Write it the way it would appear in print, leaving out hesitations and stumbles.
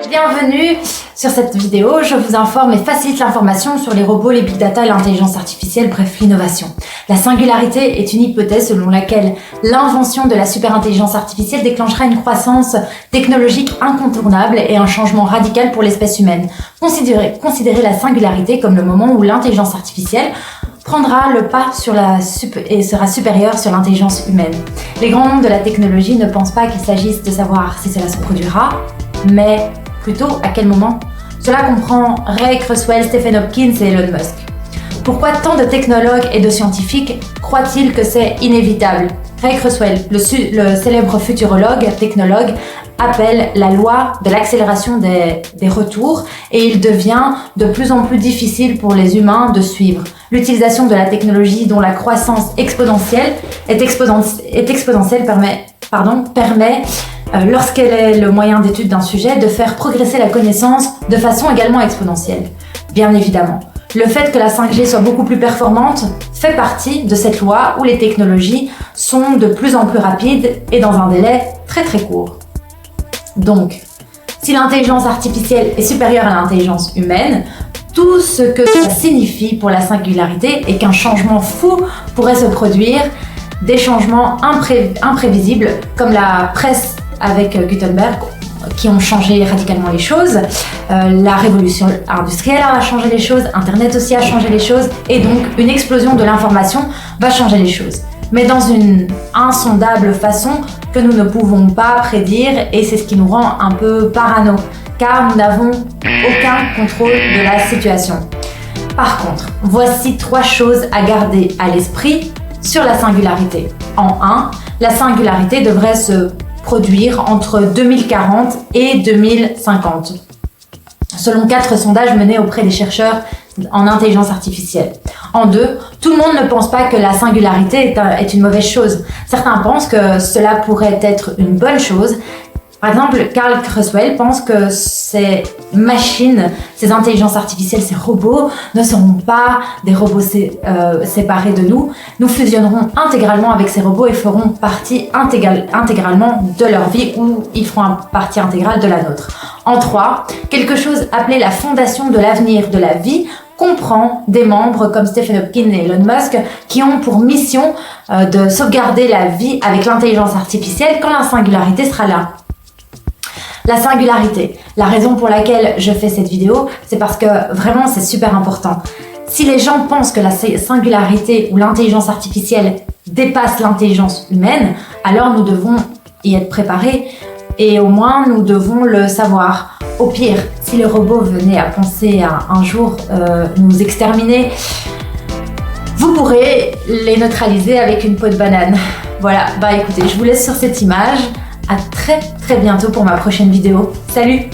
Bienvenue sur cette vidéo, je vous informe et facilite l'information sur les robots, les big data et l'intelligence artificielle, bref l'innovation. La singularité est une hypothèse selon laquelle l'invention de la superintelligence artificielle déclenchera une croissance technologique incontournable et un changement radical pour l'espèce humaine. Considérez la singularité comme le moment où l'intelligence artificielle prendra le pas et sera supérieure sur l'intelligence humaine. Les grands noms de la technologie ne pensent pas qu'il s'agisse de savoir si cela se produira, mais plutôt à quel moment. Cela comprend Ray Kurzweil, Stephen Hopkins et Elon Musk. Pourquoi tant de technologues et de scientifiques croient-ils que c'est inévitable? Ray Kurzweil, le célèbre futurologue, technologue, appelle la loi de l'accélération des retours et il devient de plus en plus difficile pour les humains de suivre. L'utilisation de la technologie dont la croissance exponentielle permet lorsqu'elle est le moyen d'étude d'un sujet, de faire progresser la connaissance de façon également exponentielle. Bien évidemment, le fait que la 5G soit beaucoup plus performante fait partie de cette loi où les technologies sont de plus en plus rapides et dans un délai très très court. Donc, si l'intelligence artificielle est supérieure à l'intelligence humaine, tout ce que ça signifie pour la singularité est qu'un changement fou pourrait se produire, des changements imprévisibles comme la presse avec Gutenberg qui ont changé radicalement les choses, la révolution industrielle a changé les choses, Internet aussi a changé les choses et donc une explosion de l'information va changer les choses. Mais dans une insondable façon que nous ne pouvons pas prédire et c'est ce qui nous rend un peu parano car nous n'avons aucun contrôle de la situation. Par contre, voici 3 choses à garder à l'esprit sur la singularité. En 1, la singularité devrait se produire entre 2040 et 2050, selon 4 sondages menés auprès des chercheurs en intelligence artificielle. En 2, tout le monde ne pense pas que la singularité est une mauvaise chose. Certains pensent que cela pourrait être une bonne chose. Par exemple, Ray Kurzweil pense que ces machines, ces intelligences artificielles, ces robots ne seront pas des robots séparés de nous. Nous fusionnerons intégralement avec ces robots et feront partie intégralement de leur vie ou ils feront partie intégrale de la nôtre. En 3, quelque chose appelé la fondation de l'avenir de la vie comprend des membres comme Stephen Hopkins et Elon Musk qui ont pour mission de sauvegarder la vie avec l'intelligence artificielle quand la singularité sera là. La singularité. La raison pour laquelle je fais cette vidéo, c'est parce que vraiment c'est super important. Si les gens pensent que la singularité ou l'intelligence artificielle dépasse l'intelligence humaine, alors nous devons y être préparés et au moins nous devons le savoir. Au pire, si les robots venaient à penser à un jour nous exterminer, vous pourrez les neutraliser avec une peau de banane. Voilà, bah écoutez, je vous laisse sur cette image. À très bientôt pour ma prochaine vidéo. Salut!